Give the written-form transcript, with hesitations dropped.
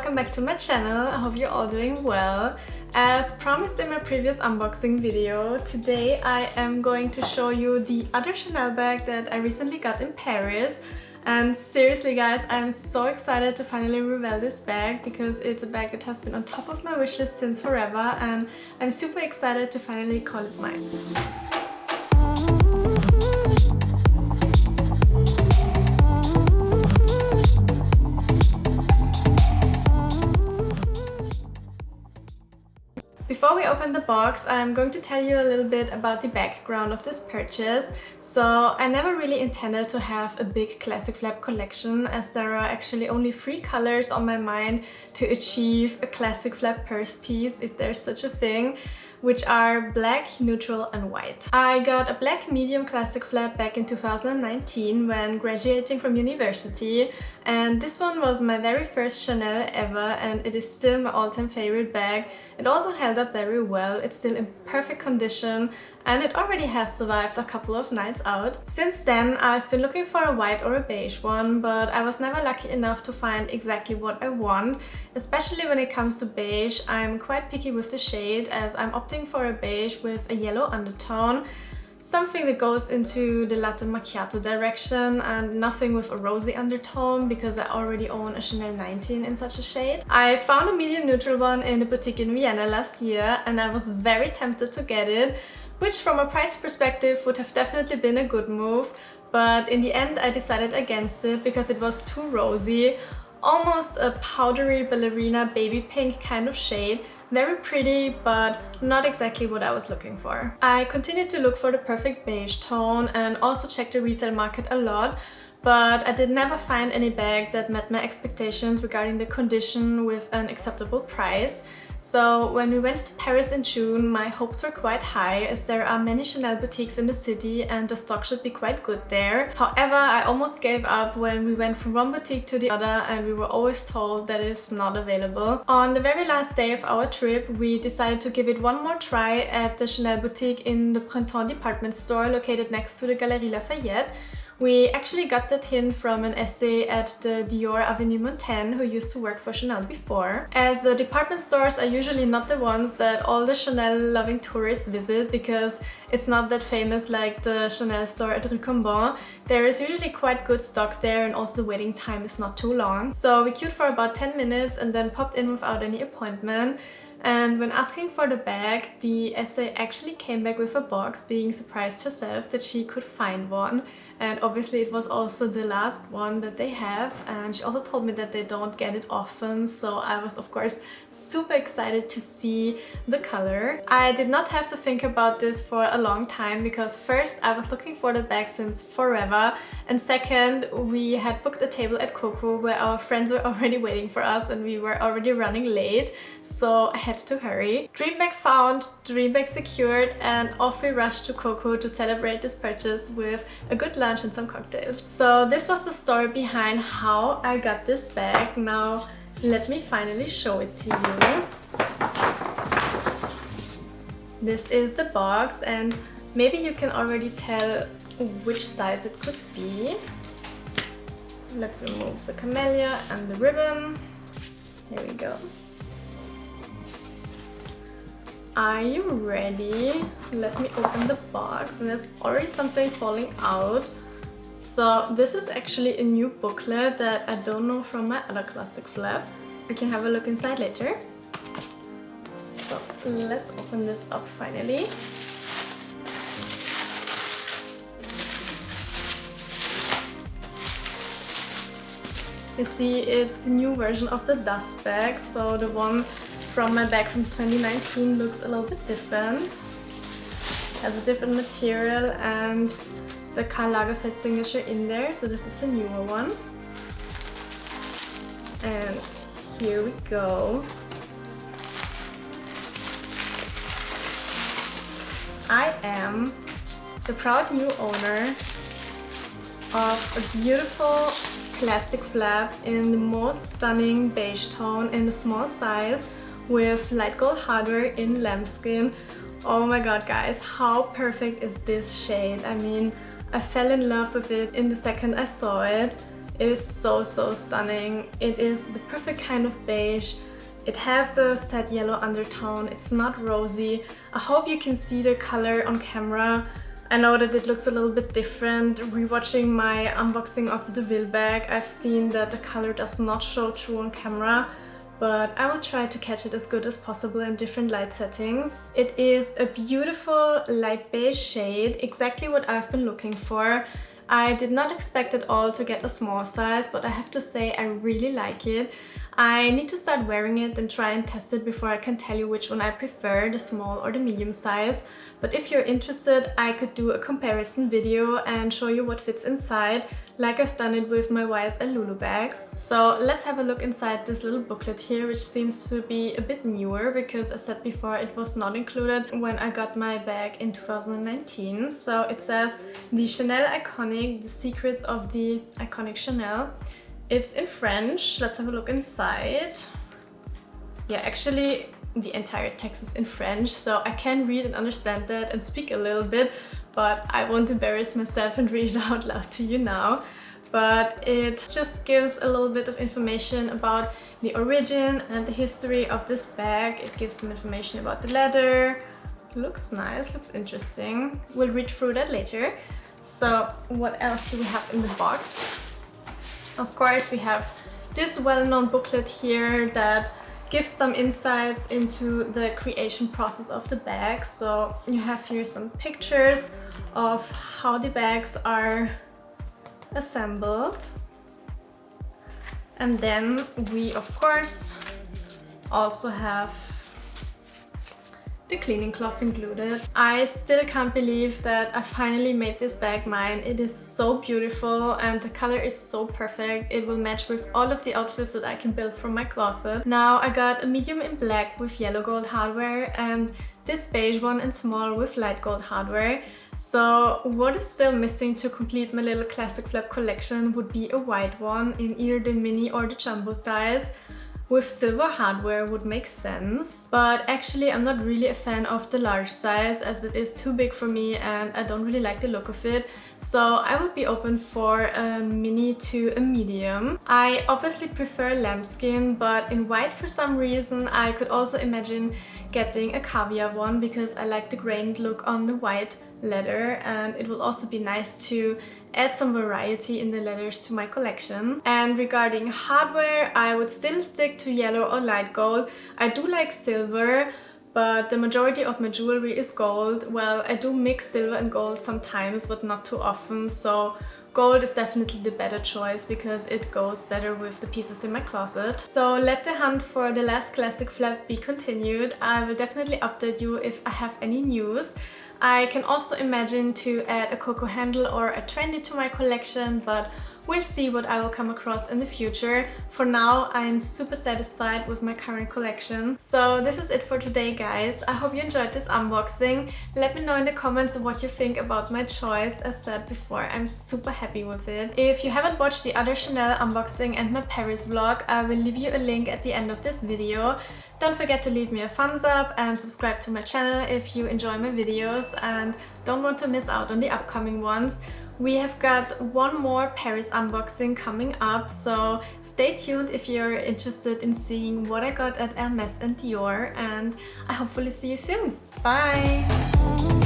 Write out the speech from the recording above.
welcome back to my channel. I hope you're all doing well. As promised in my previous unboxing video, today I am going to show you the other Chanel bag that I recently got in Paris. And seriously guys, I'm so excited to finally reveal this bag because it's a bag that has been on top of my wishlist since forever, and I'm super excited to finally call it mine. Before we open the box, I'm going to tell you a little bit about the background of this purchase. So I never really intended to have a big classic flap collection, as there are actually only 3 colors on my mind to achieve a classic flap purse piece, if there's such a thing, which are black, neutral and white. I got a black medium classic flap back in 2019 when graduating from university, and this one was my very first Chanel ever, and it is still my all-time favorite bag. It also held up very well, it's still in perfect condition, and it already has survived a couple of nights out. Since then, I've been looking for a white or a beige one, but I was never lucky enough to find exactly what I want. Especially when it comes to beige, I'm quite picky with the shade, as I'm opting for a beige with a yellow undertone, something that goes into the latte macchiato direction, and nothing with a rosy undertone because I already own a Chanel 19 in such a shade. I found a medium neutral one in a boutique in Vienna last year, and I was very tempted to get it, which from a price perspective would have definitely been a good move, but in the end I decided against it because it was too rosy, almost a powdery ballerina baby pink kind of shade. Very pretty, but not exactly what I was looking for. I continued to look for the perfect beige tone and also checked the resale market a lot, but I did never find any bag that met my expectations regarding the condition with an acceptable price. So when we went to Paris in June, my hopes were quite high, as there are many Chanel boutiques in the city and the stock should be quite good there. However, I almost gave up when we went from one boutique to the other and we were always told that it is not available. On the very last day of our trip, we decided to give it one more try at the Chanel boutique in the Printemps department store located next to the Galeries Lafayette. We actually got that hint from an essay at the Dior Avenue Montaigne, who used to work for Chanel before. As the department stores are usually not the ones that all the Chanel loving tourists visit because it's not that famous like the Chanel store at Rue Cambon, there is usually quite good stock there, and also the waiting time is not too long. So we queued for about 10 minutes and then popped in without any appointment. And when asking for the bag, the essay actually came back with a box, being surprised herself that she could find one. And obviously it was also the last one that they have, and she also told me that they don't get it often, so I was of course super excited to see the color. I did not have to think about this for a long time because first I was looking for the bag since forever, and second we had booked a table at Coco where our friends were already waiting for us and we were already running late, so I had to hurry. Dream bag found, dream bag secured, and off we rushed to Coco to celebrate this purchase with a good lunch and some cocktails. So this was the story behind how I got this bag. Now let me finally show it to you. This is the box, and maybe you can already tell which size it could be. Let's remove the camellia and the ribbon. Here we go. Are you ready? Let me open the box, and there's already something falling out. So this is actually a new booklet that I don't know from my other classic flap. We can have a look inside later. So let's open this up finally. You see, it's the new version of the dust bag, so the one from my bag from 2019 looks a little bit different. Has a different material and the Karl Lagerfeld signature in there, so this is a newer one. And here we go. I am the proud new owner of a beautiful classic flap in the most stunning beige tone in the small size with light gold hardware in lambskin. Oh my god guys, how perfect is this shade? I mean, I fell in love with it in the second I saw it. It is so stunning. It is the perfect kind of beige. It has the sad yellow undertone. It's not rosy. I hope you can see the color on camera. I know that it looks a little bit different. Rewatching my unboxing of the DeVille bag, I've seen that the color does not show through on camera, but I will try to catch it as good as possible in different light settings. It is a beautiful light beige shade, exactly what I've been looking for. I did not expect at all to get a small size, but I have to say I really like it. I need to start wearing it and try and test it before I can tell you which one I prefer, the small or the medium size. But if you're interested, I could do a comparison video and show you what fits inside, like I've done it with my YSL Lulu bags. So let's have a look inside this little booklet here, which seems to be a bit newer because, as said before, it was not included when I got my bag in 2019. So it says the Chanel Iconic, the secrets of the iconic Chanel. It's in French. Let's have a look inside. Yeah, actually the entire text is in French, so I can read and understand that and speak a little bit, but I won't embarrass myself and read it out loud to you now. But it just gives a little bit of information about the origin and the history of this bag. It gives some information about the leather. Looks nice, looks interesting. We'll read through that later. So what else do we have in the box? Of course, we have this well-known booklet here that gives some insights into the creation process of the bag. So you have here some pictures of how the bags are assembled. And then we, of course, also have the cleaning cloth included. I still can't believe that I finally made this bag mine. It is so beautiful and the color is so perfect. It will match with all of the outfits that I can build from my closet. Now I got a medium in black with yellow gold hardware and this beige one in small with light gold hardware. So what is still missing to complete my little classic flap collection would be a white one in either the mini or the jumbo size. With silver hardware would make sense, but actually I'm not really a fan of the large size as it is too big for me and I don't really like the look of it. So I would be open for a mini to a medium. I obviously prefer lambskin, but in white for some reason I could also imagine getting a caviar one because I like the grained look on the white leather, and it will also be nice to add some variety in the leathers to my collection. And regarding hardware, I would still stick to yellow or light gold. I do like silver, but the majority of my jewelry is gold. Well, I do mix silver and gold sometimes, but not too often, so gold is definitely the better choice because it goes better with the pieces in my closet. So let the hunt for the last classic flap be continued. I will definitely update you if I have any news. I can also imagine to add a cocoa handle or a trendy to my collection, but we'll see what I will come across in the future. For now, I'm super satisfied with my current collection. So this is it for today, guys. I hope you enjoyed this unboxing. Let me know in the comments what you think about my choice. As said before, I'm super happy with it. If you haven't watched the other Chanel unboxing and my Paris vlog, I will leave you a link at the end of this video. Don't forget to leave me a thumbs up and subscribe to my channel if you enjoy my videos and don't want to miss out on the upcoming ones. We have got one more Paris unboxing coming up, so stay tuned if you're interested in seeing what I got at Hermes and Dior, and I hopefully see you soon. Bye!